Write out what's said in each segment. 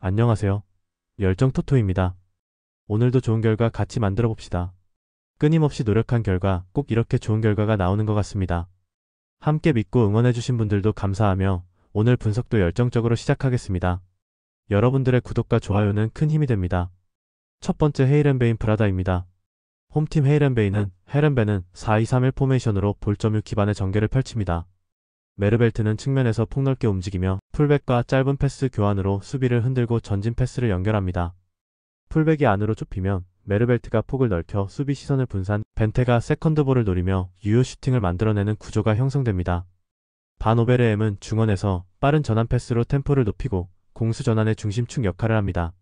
안녕하세요. 열정 토토입니다. 오늘도 좋은 결과 같이 만들어 봅시다. 끊임없이 노력한 결과 꼭 이렇게 좋은 결과가 나오는 것 같습니다. 함께 믿고 응원해주신 분들도 감사하며 오늘 분석도 열정적으로 시작하겠습니다. 여러분들의 구독과 좋아요는 큰 힘이 됩니다. 첫 번째 헤이렌베인 브라다입니다. 홈팀 헤이렌베는 4-2-3-1 포메이션으로 볼점유 기반의 전개를 펼칩니다. 메르벨트는 측면에서 폭넓게 움직이며 풀백과 짧은 패스 교환으로 수비를 흔들고 전진 패스를 연결합니다. 풀백이 안으로 좁히면 메르벨트가 폭을 넓혀 수비 시선을 분산, 벤테가 세컨드볼을 노리며 유효 슈팅을 만들어내는 구조가 형성됩니다. 반 오베르엠은 중원에서 빠른 전환 패스로 템포를 높이고 공수 전환의 중심축 역할을 합니다.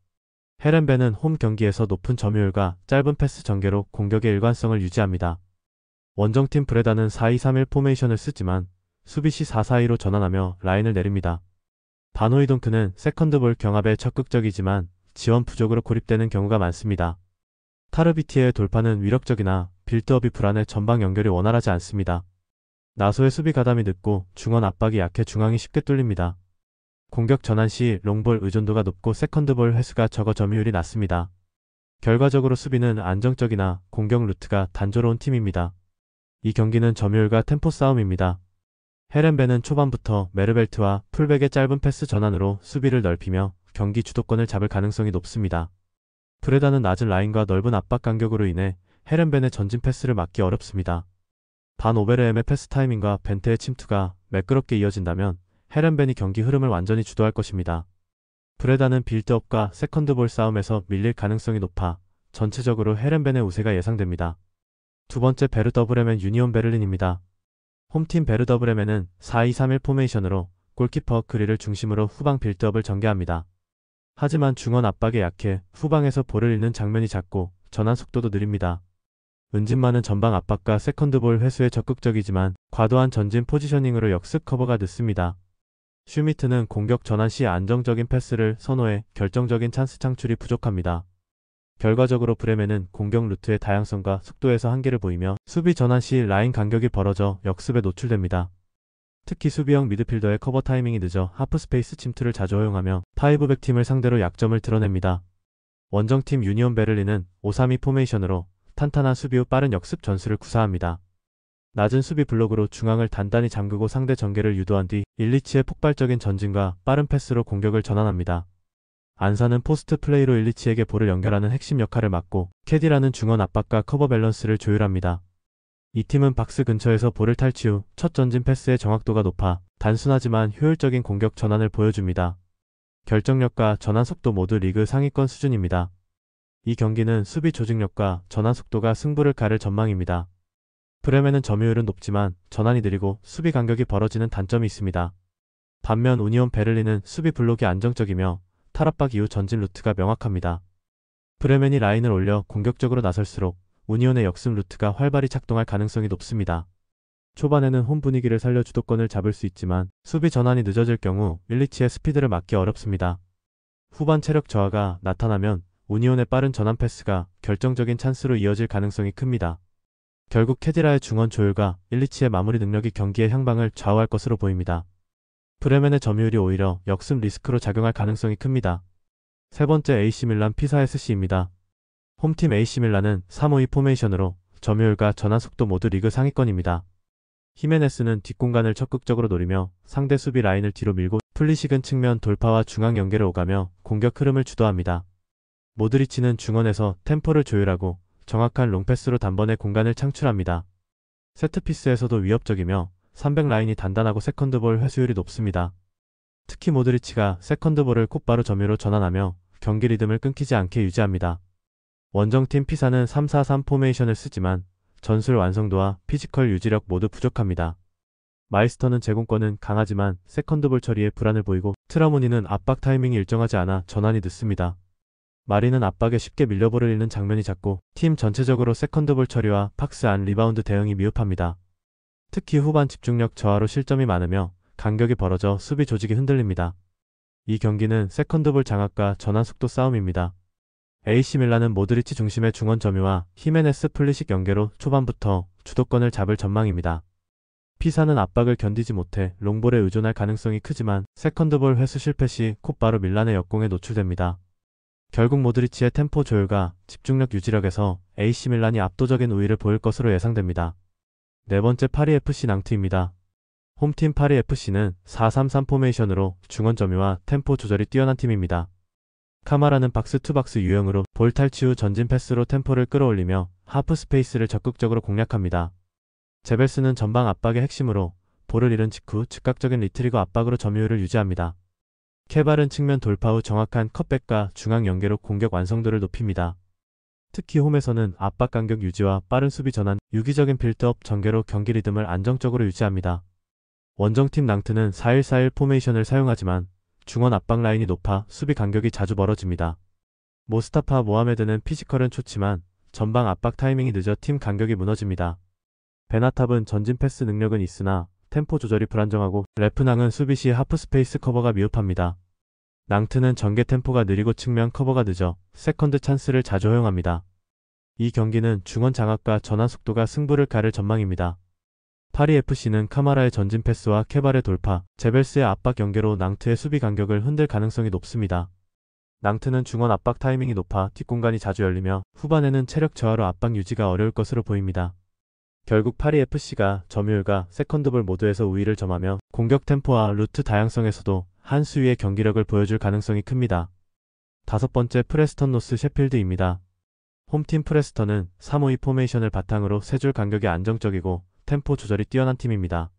헤렌베는 홈 경기에서 높은 점유율과 짧은 패스 전개로 공격의 일관성을 유지합니다. 원정팀 브레다는 4-2-3-1 포메이션을 쓰지만 수비 시 4-4-2로 전환하며 라인을 내립니다. 바노이동크는 세컨드볼 경합에 적극적이지만 지원 부족으로 고립되는 경우가 많습니다. 타르비티의 돌파는 위력적이나 빌드업이 불안해 전방 연결이 원활하지 않습니다. 나소의 수비 가담이 늦고 중원 압박이 약해 중앙이 쉽게 뚫립니다. 공격 전환 시 롱볼 의존도가 높고 세컨드볼 횟수가 적어 점유율이 낮습니다. 결과적으로 수비는 안정적이나 공격 루트가 단조로운 팀입니다. 이 경기는 점유율과 템포 싸움입니다. 헤렌베는 초반부터 메르벨트와 풀백의 짧은 패스 전환으로 수비를 넓히며 경기 주도권을 잡을 가능성이 높습니다. 브레다는 낮은 라인과 넓은 압박 간격으로 인해 헤렌벤의 전진 패스를 막기 어렵습니다. 반 오베르엠의 패스 타이밍과 벤테의 침투가 매끄럽게 이어진다면 헤렌벤이 경기 흐름을 완전히 주도할 것입니다. 브레다는 빌드업과 세컨드볼 싸움에서 밀릴 가능성이 높아 전체적으로 헤렌벤의 우세가 예상됩니다. 두 번째 베르더브레멘 유니온 베를린입니다. 홈팀 베르더브레멘은 4-2-3-1 포메이션으로 골키퍼 그리를 중심으로 후방 빌드업을 전개합니다. 하지만 중원 압박에 약해 후방에서 볼을 잃는 장면이 잦고 전환 속도도 느립니다. 은진만은 전방 압박과 세컨드볼 회수에 적극적이지만 과도한 전진 포지셔닝으로 역습 커버가 늦습니다. 슈미트는 공격 전환 시 안정적인 패스를 선호해 결정적인 찬스 창출이 부족합니다. 결과적으로 브레멘은 공격 루트의 다양성과 속도에서 한계를 보이며 수비 전환 시 라인 간격이 벌어져 역습에 노출됩니다. 특히 수비형 미드필더의 커버 타이밍이 늦어 하프스페이스 침투를 자주 허용하며 파이브백 팀을 상대로 약점을 드러냅니다. 원정팀 유니온 베를린은 5-3-2 포메이션으로 탄탄한 수비 후 빠른 역습 전술을 구사합니다. 낮은 수비 블록으로 중앙을 단단히 잠그고 상대 전개를 유도한 뒤 일리치의 폭발적인 전진과 빠른 패스로 공격을 전환합니다. 안사는 포스트 플레이로 일리치에게 볼을 연결하는 핵심 역할을 맡고 캐디라는 중원 압박과 커버 밸런스를 조율합니다. 이 팀은 박스 근처에서 볼을 탈취 후 첫 전진 패스의 정확도가 높아 단순하지만 효율적인 공격 전환을 보여줍니다. 결정력과 전환 속도 모두 리그 상위권 수준입니다. 이 경기는 수비 조직력과 전환 속도가 승부를 가를 전망입니다. 브레멘은 점유율은 높지만 전환이 느리고 수비 간격이 벌어지는 단점이 있습니다. 반면 우니온 베를린은 수비 블록이 안정적이며 탈압박 이후 전진 루트가 명확합니다. 브레멘이 라인을 올려 공격적으로 나설수록 우니온의 역습 루트가 활발히 작동할 가능성이 높습니다. 초반에는 홈 분위기를 살려 주도권을 잡을 수 있지만 수비 전환이 늦어질 경우 일리치의 스피드를 막기 어렵습니다. 후반 체력 저하가 나타나면 우니온의 빠른 전환 패스가 결정적인 찬스로 이어질 가능성이 큽니다. 결국 캐디라의 중원 조율과 일리치의 마무리 능력이 경기의 향방을 좌우할 것으로 보입니다. 브레멘의 점유율이 오히려 역습 리스크로 작용할 가능성이 큽니다. 세 번째 AC밀란 피사SC입니다. 홈팀 AC밀란은 3-5-2 포메이션으로 점유율과 전환 속도 모두 리그 상위권입니다. 히메네스는 뒷공간을 적극적으로 노리며 상대 수비 라인을 뒤로 밀고 플리식은 측면 돌파와 중앙 연계를 오가며 공격 흐름을 주도합니다. 모드리치는 중원에서 템포를 조율하고 정확한 롱패스로 단번에 공간을 창출합니다. 세트피스에서도 위협적이며 300 라인이 단단하고 세컨드볼 회수율이 높습니다. 특히 모드리치가 세컨드볼을 곧바로 점유로 전환하며 경기 리듬을 끊기지 않게 유지합니다. 원정팀 피사는 3-4-3 포메이션을 쓰지만 전술 완성도와 피지컬 유지력 모두 부족합니다. 마이스터는 제공권은 강하지만 세컨드볼 처리에 불안을 보이고 트라모니는 압박 타이밍이 일정하지 않아 전환이 늦습니다. 마리는 압박에 쉽게 밀려볼을 잃는 장면이 잦고 팀 전체적으로 세컨드볼 처리와 박스 안 리바운드 대응이 미흡합니다. 특히 후반 집중력 저하로 실점이 많으며 간격이 벌어져 수비 조직이 흔들립니다. 이 경기는 세컨드볼 장악과 전환 속도 싸움입니다. AC밀란은 모드리치 중심의 중원 점유와 히메네스 플리식 연계로 초반부터 주도권을 잡을 전망입니다. 피사는 압박을 견디지 못해 롱볼에 의존할 가능성이 크지만 세컨드볼 회수 실패 시 곧바로 밀란의 역공에 노출됩니다. 결국 모드리치의 템포 조율과 집중력 유지력에서 AC 밀란이 압도적인 우위를 보일 것으로 예상됩니다. 네 번째 파리FC 낭트입니다. 홈팀 파리FC는 4-3-3 포메이션으로 중원 점유와 템포 조절이 뛰어난 팀입니다. 카마라는 박스2박스 유형으로 볼 탈취 후 전진 패스로 템포를 끌어올리며 하프 스페이스를 적극적으로 공략합니다. 제벨스는 전방 압박의 핵심으로 볼을 잃은 직후 즉각적인 리트리거 압박으로 점유율을 유지합니다. 케발은 측면 돌파 후 정확한 컷백과 중앙 연계로 공격 완성도를 높입니다. 특히 홈에서는 압박 간격 유지와 빠른 수비 전환, 유기적인 빌드업 전개로 경기 리듬을 안정적으로 유지합니다. 원정팀 낭트는 4-1-4-1 포메이션을 사용하지만 중원 압박 라인이 높아 수비 간격이 자주 멀어집니다. 모스타파 모하메드는 피지컬은 좋지만 전방 압박 타이밍이 늦어 팀 간격이 무너집니다. 베나탑은 전진 패스 능력은 있으나 템포 조절이 불안정하고 레프낭은 수비 시 하프 스페이스 커버가 미흡합니다. 낭트는 전개 템포가 느리고 측면 커버가 늦어 세컨드 찬스를 자주 허용합니다. 이 경기는 중원 장악과 전환 속도가 승부를 가를 전망입니다. 파리FC는 카마라의 전진 패스와 케발의 돌파, 제벨스의 압박 연계로 낭트의 수비 간격을 흔들 가능성이 높습니다. 낭트는 중원 압박 타이밍이 높아 뒷공간이 자주 열리며 후반에는 체력 저하로 압박 유지가 어려울 것으로 보입니다. 결국 파리FC가 점유율과 세컨드볼 모두에서 우위를 점하며 공격 템포와 루트 다양성에서도 한 수위의 경기력을 보여줄 가능성이 큽니다. 다섯 번째 프레스턴 노스 셰필드입니다. 홈팀 프레스턴은 3-5-2 포메이션을 바탕으로 세 줄 간격이 안정적이고 템포 조절이 뛰어난 팀입니다.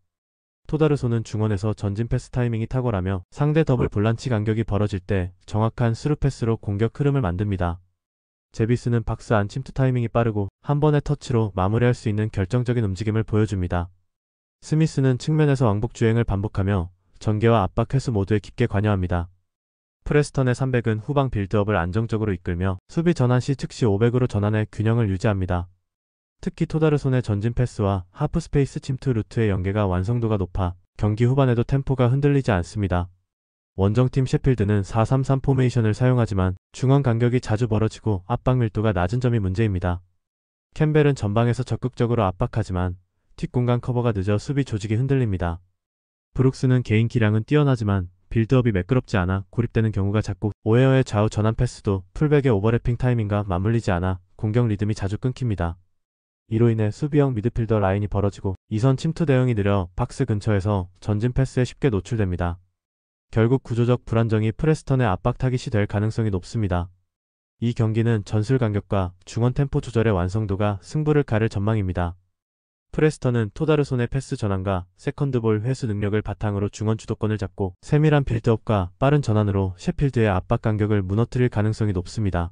토다르소는 중원에서 전진 패스 타이밍이 탁월하며 상대 더블 볼란치 간격이 벌어질 때 정확한 스루 패스로 공격 흐름을 만듭니다. 제비스는 박스 안 침투 타이밍이 빠르고 한 번의 터치로 마무리할 수 있는 결정적인 움직임을 보여줍니다. 스미스는 측면에서 왕복 주행을 반복하며 전개와 압박 회수 모두에 깊게 관여합니다. 프레스턴의 300은 후방 빌드업을 안정적으로 이끌며 수비 전환 시 즉시 500으로 전환해 균형을 유지합니다. 특히 토다르손의 전진 패스와 하프 스페이스 침투 루트의 연계가 완성도가 높아 경기 후반에도 템포가 흔들리지 않습니다. 원정팀 셰필드는 4-3-3 포메이션을 사용하지만 중원 간격이 자주 벌어지고 압박 밀도가 낮은 점이 문제입니다. 캠벨은 전방에서 적극적으로 압박하지만 뒷공간 커버가 늦어 수비 조직이 흔들립니다. 브룩스는 개인 기량은 뛰어나지만 빌드업이 매끄럽지 않아 고립되는 경우가 잦고 오헤어의 좌우 전환 패스도 풀백의 오버래핑 타이밍과 맞물리지 않아 공격 리듬이 자주 끊깁니다. 이로 인해 수비형 미드필더 라인이 벌어지고 이선 침투 대응이 느려 박스 근처에서 전진 패스에 쉽게 노출됩니다. 결국 구조적 불안정이 프레스턴의 압박 타깃이 될 가능성이 높습니다. 이 경기는 전술 간격과 중원 템포 조절의 완성도가 승부를 가를 전망입니다. 프레스턴은 토다르손의 패스 전환과 세컨드볼 회수 능력을 바탕으로 중원 주도권을 잡고 세밀한 빌드업과 빠른 전환으로 셰필드의 압박 간격을 무너뜨릴 가능성이 높습니다.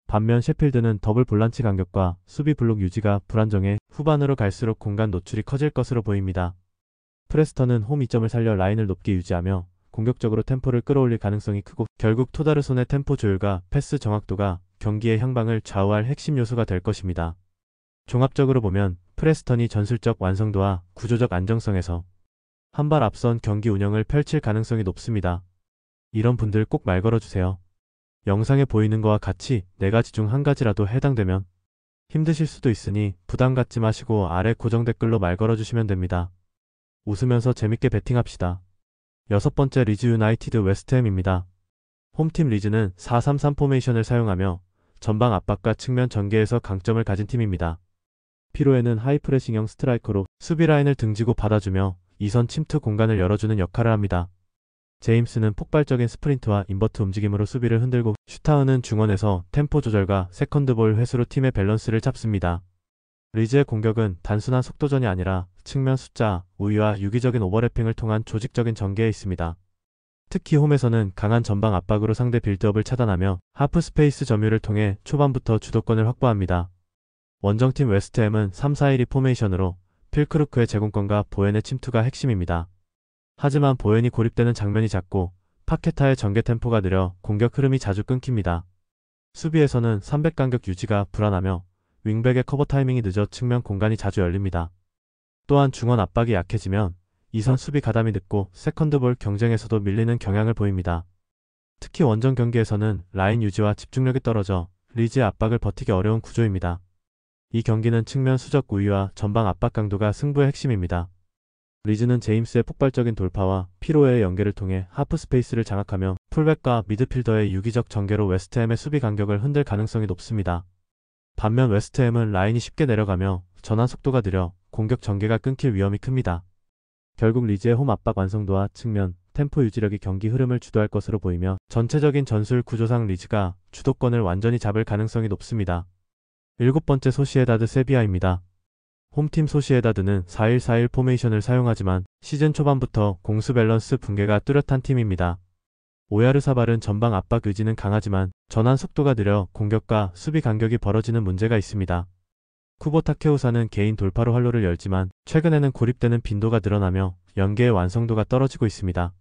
반면 셰필드는 더블 볼란치 간격과 수비 블록 유지가 불안정해 후반으로 갈수록 공간 노출이 커질 것으로 보입니다. 프레스턴은 홈 이점을 살려 라인을 높게 유지하며 공격적으로 템포를 끌어올릴 가능성이 크고 결국 토다르손의 템포 조율과 패스 정확도가 경기의 향방을 좌우할 핵심 요소가 될 것입니다. 종합적으로 보면 프레스턴이 전술적 완성도와 구조적 안정성에서 한 발 앞선 경기 운영을 펼칠 가능성이 높습니다. 이런 분들 꼭 말 걸어주세요. 영상에 보이는 거와 같이 4가지 중 한 가지라도 해당되면 힘드실 수도 있으니 부담 갖지 마시고 아래 고정 댓글로 말 걸어주시면 됩니다. 웃으면서 재밌게 베팅합시다. 여섯 번째 리즈 유나이티드 웨스트햄입니다. 홈팀 리즈는 4-3-3 포메이션을 사용하며 전방 압박과 측면 전개에서 강점을 가진 팀입니다. 피로에는 하이프레싱형 스트라이커로 수비 라인을 등지고 받아주며 이선 침투 공간을 열어주는 역할을 합니다. 제임스는 폭발적인 스프린트와 인버트 움직임으로 수비를 흔들고 슈타우는 중원에서 템포 조절과 세컨드볼 회수로 팀의 밸런스를 잡습니다. 리즈의 공격은 단순한 속도전이 아니라 측면 숫자, 우위와 유기적인 오버래핑을 통한 조직적인 전개에 있습니다. 특히 홈에서는 강한 전방 압박으로 상대 빌드업을 차단하며 하프 스페이스 점유를 통해 초반부터 주도권을 확보합니다. 원정팀 웨스트햄은 3-4-1-2 포메이션으로 필크루크의 제공권과 보엔의 침투가 핵심입니다. 하지만 보엔이 고립되는 장면이 잦고 파케타의 전개 템포가 느려 공격 흐름이 자주 끊깁니다. 수비에서는 300 간격 유지가 불안하며 윙백의 커버 타이밍이 늦어 측면 공간이 자주 열립니다. 또한 중원 압박이 약해지면 이선 수비 가담이 늦고 세컨드볼 경쟁에서도 밀리는 경향을 보입니다. 특히 원정 경기에서는 라인 유지와 집중력이 떨어져 리즈의 압박을 버티기 어려운 구조입니다. 이 경기는 측면 수적 우위와 전방 압박 강도가 승부의 핵심입니다. 리즈는 제임스의 폭발적인 돌파와 피로의 연계를 통해 하프 스페이스를 장악하며 풀백과 미드필더의 유기적 전개로 웨스트햄의 수비 간격을 흔들 가능성이 높습니다. 반면 웨스트햄은 라인이 쉽게 내려가며 전환 속도가 느려 공격 전개가 끊길 위험이 큽니다. 결국 리즈의 홈 압박 완성도와 측면, 템포 유지력이 경기 흐름을 주도할 것으로 보이며 전체적인 전술 구조상 리즈가 주도권을 완전히 잡을 가능성이 높습니다. 7번째 소시에다드 세비야입니다. 홈팀 소시에다드는 4-1-4-1 포메이션을 사용하지만 시즌 초반부터 공수 밸런스 붕괴가 뚜렷한 팀입니다. 오야르사발은 전방 압박 의지는 강하지만 전환 속도가 느려 공격과 수비 간격이 벌어지는 문제가 있습니다. 쿠보 타케우사는 개인 돌파로 활로를 열지만 최근에는 고립되는 빈도가 늘어나며 연계의 완성도가 떨어지고 있습니다.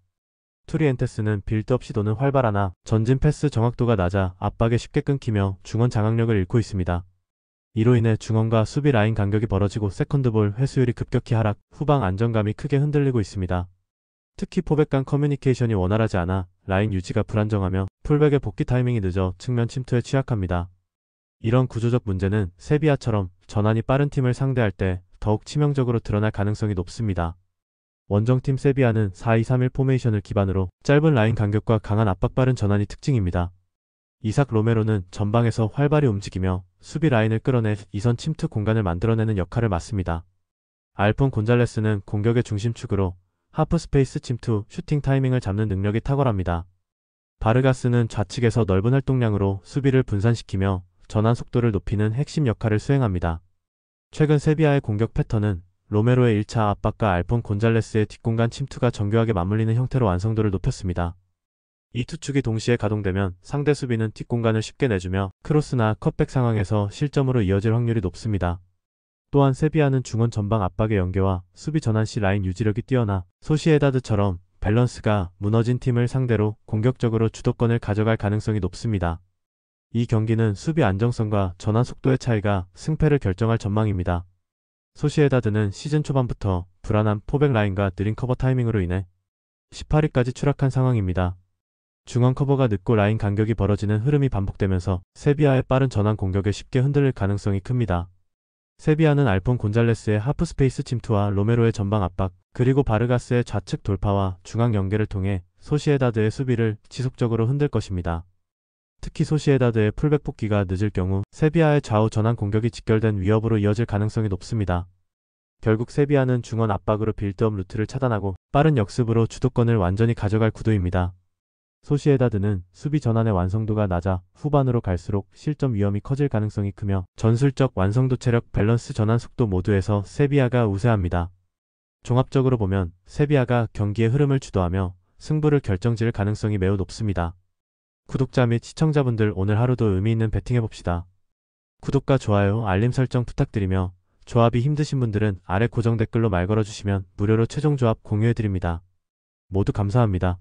투리엔테스는 빌드업 시도는 활발하나 전진 패스 정확도가 낮아 압박에 쉽게 끊기며 중원 장악력을 잃고 있습니다. 이로 인해 중원과 수비 라인 간격이 벌어지고 세컨드볼 회수율이 급격히 하락, 후방 안정감이 크게 흔들리고 있습니다. 특히 포백 간 커뮤니케이션이 원활하지 않아 라인 유지가 불안정하며 풀백의 복귀 타이밍이 늦어 측면 침투에 취약합니다. 이런 구조적 문제는 세비야처럼 전환이 빠른 팀을 상대할 때 더욱 치명적으로 드러날 가능성이 높습니다. 원정팀 세비야는 4-2-3-1 포메이션을 기반으로 짧은 라인 간격과 강한 압박 빠른 전환이 특징입니다. 이삭 로메로는 전방에서 활발히 움직이며 수비 라인을 끌어내 2선 침투 공간을 만들어내는 역할을 맡습니다. 알폰 곤잘레스는 공격의 중심축으로 하프 스페이스 침투, 슈팅 타이밍을 잡는 능력이 탁월합니다. 바르가스는 좌측에서 넓은 활동량으로 수비를 분산시키며 전환 속도를 높이는 핵심 역할을 수행합니다. 최근 세비야의 공격 패턴은 로메로의 1차 압박과 알폰 곤잘레스의 뒷공간 침투가 정교하게 맞물리는 형태로 완성도를 높였습니다. 이 투축이 동시에 가동되면 상대 수비는 뒷공간을 쉽게 내주며 크로스나 컷백 상황에서 실점으로 이어질 확률이 높습니다. 또한 세비야는 중원 전방 압박의 연계와 수비 전환 시 라인 유지력이 뛰어나 소시에다드처럼 밸런스가 무너진 팀을 상대로 공격적으로 주도권을 가져갈 가능성이 높습니다. 이 경기는 수비 안정성과 전환 속도의 차이가 승패를 결정할 전망입니다. 소시에다드는 시즌 초반부터 불안한 포백 라인과 느린 커버 타이밍으로 인해 18위까지 추락한 상황입니다. 중원 커버가 늦고 라인 간격이 벌어지는 흐름이 반복되면서 세비야의 빠른 전환 공격에 쉽게 흔들릴 가능성이 큽니다. 세비야는 알폰 곤잘레스의 하프 스페이스 침투와 로메로의 전방 압박, 그리고 바르가스의 좌측 돌파와 중앙 연계를 통해 소시에다드의 수비를 지속적으로 흔들 것입니다. 특히 소시에다드의 풀백 복귀가 늦을 경우 세비야의 좌우 전환 공격이 직결된 위협으로 이어질 가능성이 높습니다. 결국 세비야는 중원 압박으로 빌드업 루트를 차단하고 빠른 역습으로 주도권을 완전히 가져갈 구도입니다. 소시에다드는 수비 전환의 완성도가 낮아 후반으로 갈수록 실점 위험이 커질 가능성이 크며 전술적 완성도, 체력, 밸런스, 전환 속도 모두에서 세비야가 우세합니다. 종합적으로 보면 세비야가 경기의 흐름을 주도하며 승부를 결정지을 가능성이 매우 높습니다. 구독자 및 시청자분들, 오늘 하루도 의미있는 배팅해봅시다. 구독과 좋아요, 알림 설정 부탁드리며 조합이 힘드신 분들은 아래 고정 댓글로 말 걸어주시면 무료로 최종 조합 공유해드립니다. 모두 감사합니다.